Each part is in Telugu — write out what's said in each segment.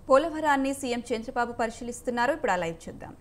పోలవరాన్ని సీఎం చంద్రబాబు పరిశీలిస్తున్నారు. ఇప్పుడు ఆ లైవ్ చూద్దాం.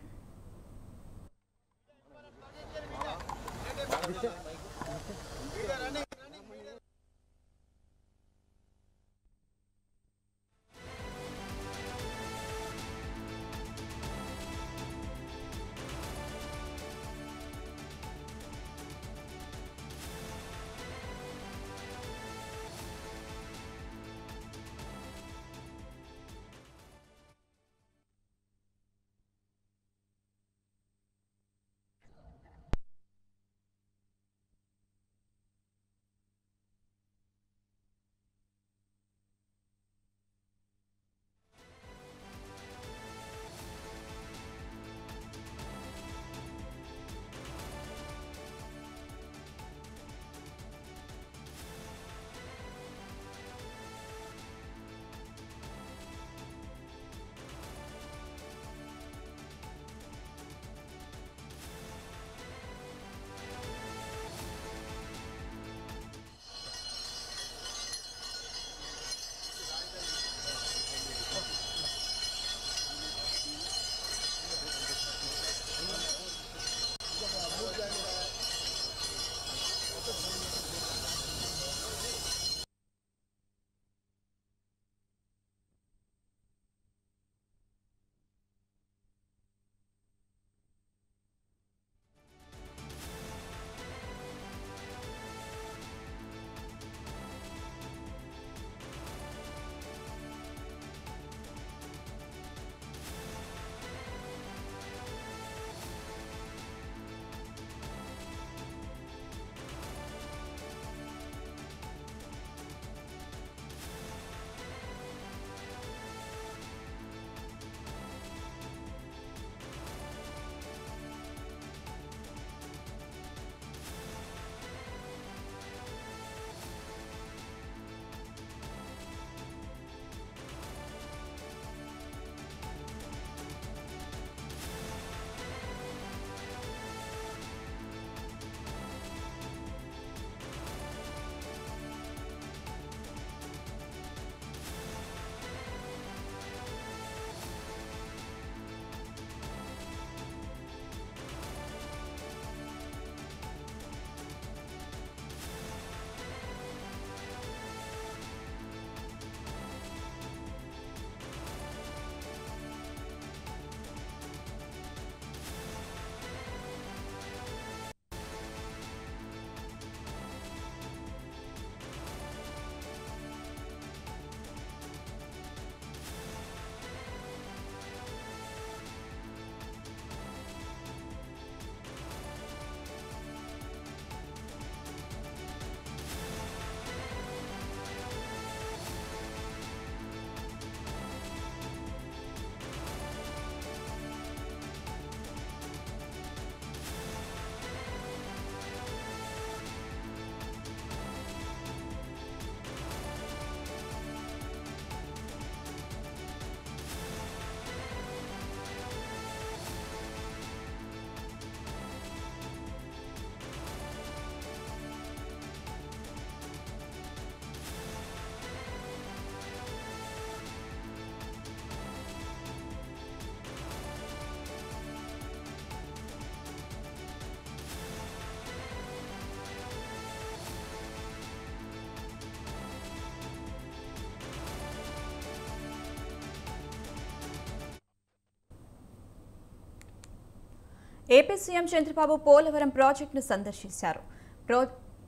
ఏపీ సీఎం చంద్రబాబు పోలవరం ప్రాజెక్టును సందర్శించారు.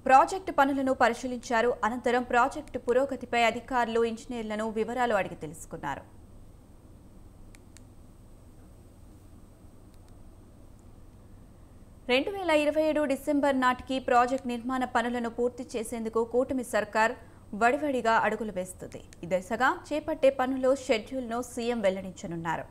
ప్రాజెక్టు పనులను పరిశీలించారు. అనంతరం ప్రాజెక్టు పురోగతిపై అధికారులు, ఇంజనీర్లను వివరాలు అడిగి తెలుసుకున్నారు. 2027 డిసెంబర్ నాటికి ప్రాజెక్టు నిర్మాణ పనులను పూర్తి చేసేందుకు కూటమి సర్కార్ వడివడిగా అడుగులు వేస్తుంది. ఈ దిశగా చేపట్టే పనుల షెడ్యూల్ను సీఎం వెల్లడించనున్నారు.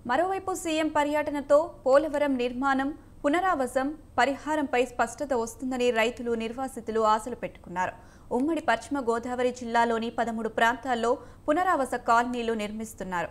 మరోవైపు సీఎం పర్యటనతో పోలవరం నిర్మాణం పునరావాసం పరిహారంపై స్పష్టత వస్తుందని రైతులు నిర్వాసితులు ఆశలు పెట్టుకున్నారు. ఉమ్మడి పశ్చిమ గోదావరి జిల్లాలోని 13 ప్రాంతాల్లో పునరావాస కాలనీలు నిర్మిస్తున్నారు.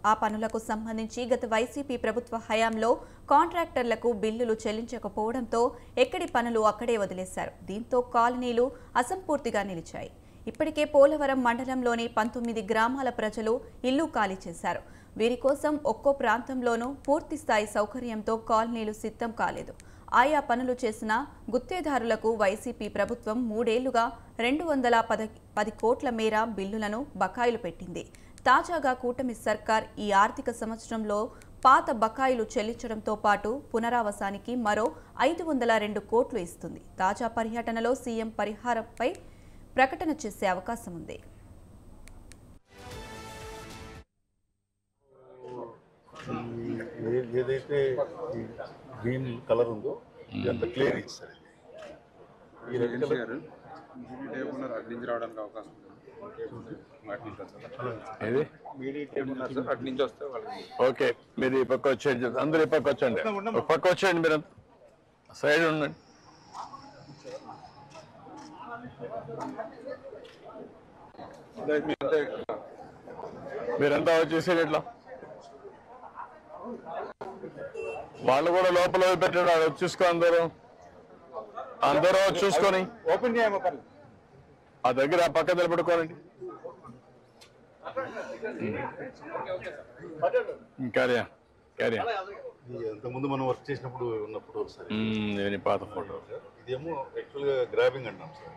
ఆ పనులకు సంబంధించి గత వైసీపీ ప్రభుత్వ హయాంలో కాంట్రాక్టర్లకు బిల్లులు చెల్లించకపోవడంతో ఎక్కడి పనులు అక్కడే వదిలేశారు. దీంతో కాలనీలు అసంపూర్తిగా నిలిచాయి. ఇప్పటికే పోలవరం మండలంలోని 19 గ్రామాల ప్రజలు ఇల్లు ఖాళీ చేశారు. వీరి కోసం ఒక్కో ప్రాంతంలోనూ పూర్తిస్థాయి సౌకర్యంతో కాలనీలు సిద్ధం కాలేదు. ఆయా పనులు చేసిన గుత్తేదారులకు వైసీపీ ప్రభుత్వం 3 ఏళ్లుగా 210 కోట్ల మేర బిల్లులను బకాయిలు పెట్టింది. తాజాగా కూటమి సర్కార్ ఈ ఆర్థిక సంవత్సరంలో పాత బకాయిలు చెల్లించడంతో పాటు పునరావాసానికి మరో 502 కోట్లు ఇస్తుంది. తాజా పర్యటనలో సీఎం పరిహారంపై ప్రకటన చేసే అవకాశం ఉంది. ఏదైతే గ్రీన్ కలర్ ఉందో ఇదంతా క్లియర్ ఇస్తారు. ఈ రెడ్ కలర్ అటు రావడానికి అవకాశం ఓకే. మీరు ఈ పక్క వచ్చేయండి, అందరూ ఈ పక్క వచ్చండి, ఒక పక్క వచ్చేయండి, మీరు సైడ్ ఉండండి. మీరంతా వచ్చేసేది ఎట్లా? వాళ్ళు కూడా లోపల పెట్టాడు, చూసుకో, అందరూ చూసుకొని ఓపెన్ చేయమో ఆ దగ్గర ఆ పక్క నిలబడుకోనండి. క్యారియా క్యారియా ఇంతకుముందు మనం వర్క్ చేసినప్పుడు ఉన్నప్పుడు ఒకసారి పాత ఫోటో. ఇదేమో యాక్చువల్గా గ్రాబింగ్ అంటాం సార్.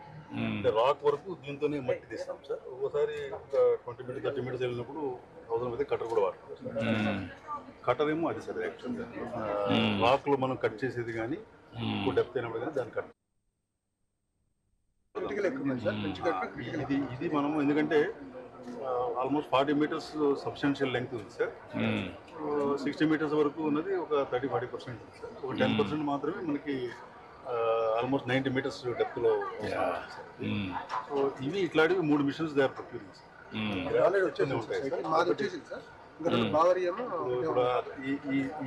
అంటే రాక్ వరకు దీంతోనే మట్టి తీస్తాం సార్. ఒక్కోసారి 20 మీటర్స్ 30 మీటర్స్ వెళ్ళినప్పుడు 1000 మీద కట్టర్ కూడా వాడతాం సార్. కట్టర్ ఏమో అది సార్ యాక్చువల్గా రాక్ లో మనం కట్ చేసేది కానీ ఎక్కువ డెప్త్ అయినప్పుడు కానీ దాన్ని కట్ ఇది మనము ఎందుకంటే ఆల్మోస్ట్ 40 మీటర్స్ సబ్స్టెన్షియల్ లెంగ్త్ ఉంది సార్. 60 మీటర్స్ వరకు ఉన్నది ఒక 30-40% ఉంది సార్. ఒక 10% మాత్రమే మనకి ఆల్మోస్ట్ 90 మీటర్స్ డెప్త్ లో. సో ఇవి ఇట్లాంటివి 3 మిషన్స్ దగ్గర ప్రొక్యూరింగ్ సార్. ఇప్పుడు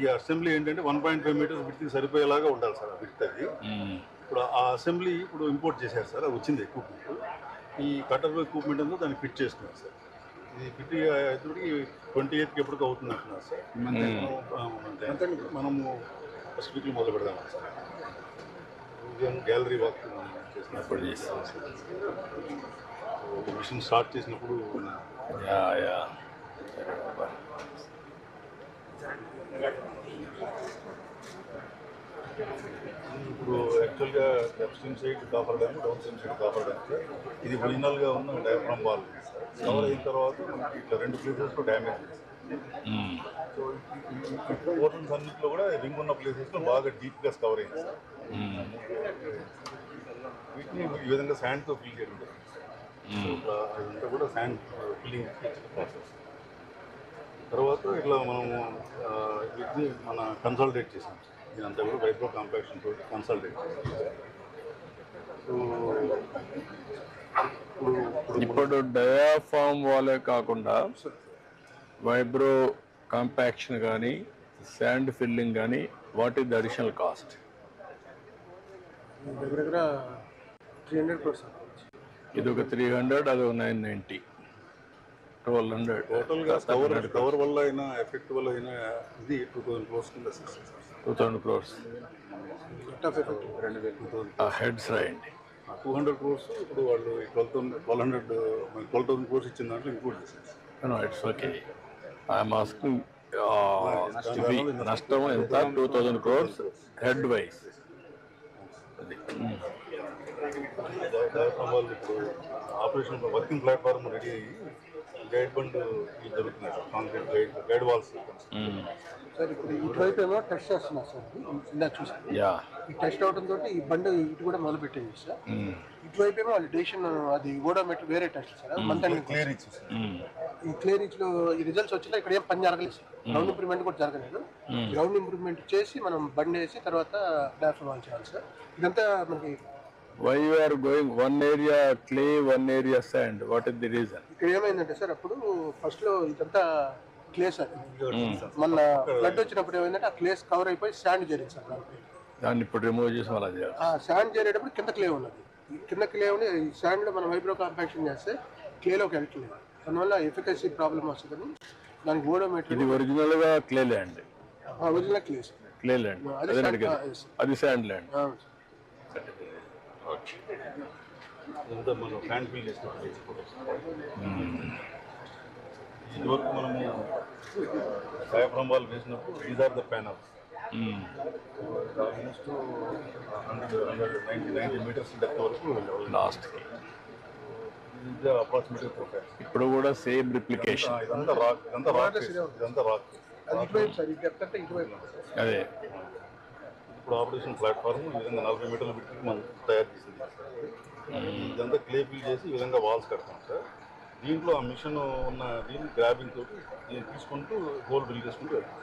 ఈ అసెంబ్లీ ఏంటంటే 1.5 మీటర్స్ విడ్త్ సరిపోయేలాగా ఉండాలి సార్. విడ్త్ అది ఇప్పుడు ఆ అసెంబ్లీ ఇప్పుడు ఇంపోర్ట్ చేశారు సార్. అది వచ్చింది ఎక్విప్మెంట్. ఈ కటర్ ఎక్విప్మెంట్ అంతా దాన్ని ఫిట్ చేస్తున్నారు సార్. ఇది ఫిట్ అయ్యేటప్పటికి 28కి ఎప్పటికి అవుతుంది అంటున్నారు సార్. మనము ఫస్ట్ వీక్లో మొదలు పెడదాం సార్. గ్యాలరీ వర్క్ చేసినప్పుడు చేస్తాం సార్. మిషన్ స్టార్ట్ చేసినప్పుడు ఇప్పుడు యాక్చువల్గా upstream side copper dam, down stream side copper dam sir. ఇది ఒరిజినల్గా ఉన్న డయాఫ్రామ్ వాల్ కవర్ అయిన తర్వాత మనకి ఇట్లా 2 ప్లేసెస్లో డ్యామేజ్ ఉంది. సో ఈ పోర్షన్స్ అన్నింటిలో కూడా రింగ్ ఉన్న ప్లేసెస్లో బాగా డీప్గా కవర్ అయింది సార్. వీటిని ఈ విధంగా శాండ్తో ఫిల్ చేయడం అదంతా కూడా శాండ్ ఫిల్లింగ్ ప్రాసెస్. తర్వాత ఇట్లా మనము వీటిని కన్సాలిడేట్ చేసాం సార్. ఇదంతా కూడా వైబ్రో కాంపాక్షన్ తోటి కన్సాలిడేట్ చేసాం. ఇప్పుడు డయాఫామ్ వాలే కాకుండా వైబ్రో కాంపాక్షన్ కానీ శాండ్ ఫిల్లింగ్ కానీ what is the additional cost? దగ్గర 300 crores. ఇది ఒక 300, అది ఒక 990, 1200. టోటల్గా కవర్ వల్ల అయినా ఎఫెక్ట్ వల్ల అయినా ఇది 2000 crores కింద 2000 crores హెడ్స్ రాయండి. 200 crores ఇప్పుడు వాళ్ళు 12,000 crores ఇచ్చిన దాంట్లో ఇంక్లూడ్ చేశారు. It's okay. ఐఎమ్ ఆస్కింగ్ ఇది నష్టం ఎంత? 2000 crores హెడ్ వైజ్. అది వాళ్ళు ఇప్పుడు ఆపరేషన్ వర్కింగ్ ప్లాట్ఫామ్ రెడీ అయ్యి గైడ్ బండ్ జరుగుతున్నాయి sir. Concrete guide walls sir ఇప్పుడు ఇటువైపు ఏమో టెస్ట్ చేస్తున్నారు సార్. ఇందాక చూసాను. ఈ టెస్ట్ అవడంతో ఈ బండి ఇటు కూడా మొదలు పెట్టింది సార్. ఇటువైపు ఏమో వాళ్ళు డెసిషన్ అది ఓడోమీటర్ వేరే టెస్ట్ సార్. మంత్ క్లియర్ ఇచ్చి ఈ క్లియర్ ఇచ్లో ఈ రిజల్ట్స్ వచ్చినా ఇక్కడ ఏం పని జరగలేదు సార్. గ్రౌండ్ ఇంప్రూవ్మెంట్ కూడా జరగలేదు. గ్రౌండ్ ఇంప్రూవ్మెంట్ చేసి మనం బండి వేసి తర్వాత ప్లాట్ఫామ్ ఆన్ చేయాలి సార్. ఇదంతా మనకి why you are going one area clay, one area sand? What is the reason? ఇక్కడ ఏమైందంటే సార్ అప్పుడు ఫస్ట్లో ఇదంతా క్లే సార్. మన ఫ్లడ్ వచ్చినప్పుడు ఏమైందంటే ఆ క్లేస్ కవర్ అయిపోయి శాండ్ జరిగింది సార్. దాన్ని ఇప్పుడు రిమూవ్ చేసి అలా చేయాలి. ఆ శాండ్ చేరేటప్పుడు కింద క్లే ఉన్నది. ఈ కింద క్లే ఉండి ఈ శాండ్లో మనం వైబ్రో కాంపాక్షన్ చేస్తే క్లేలోకి వెళ్ళట్లేదు. దానివల్ల ఎఫికసీ ప్రాబ్లం వస్తుందని దానికి ఓడోమీటర్. ఇది ఒరిజినల్ గా clay land. Original clay sir. Clay land అది శాండ్ ల్యాండ్. ఇదంతా మనం హ్యాండ్ ఫిల్ చేసినప్పుడు ఇదివరకు మనము డయాఫ్రామ్ వాల్ వేసినప్పుడు these are the panels almost 190 metres depth వరకు లాస్ట్ అప్రాక్సిమేట్లీ ప్రొఫైల్. ఇప్పుడు కూడా సేమ్ రిప్లికేషన్. ఇదంతా రాక్, ఇదంతా రాక్, ఇదంతా రాక్. అదే ఇప్పుడు ఆపరేషన్ ప్లాట్ఫామ్ ఈ విధంగా 40 మీటర్ల పెట్టి మనం తయారు చేసింది. ఇదంతా క్లే ఫిల్ చేసి ఈ విధంగా వాల్స్ కడతాం సార్. దీంట్లో ఆ మిషన్ ఉన్న దీన్ని గ్రాబింగ్ తోటి తీసుకుంటూ హోల్ బిల్ చేసుకుంటూ వెళ్తాం.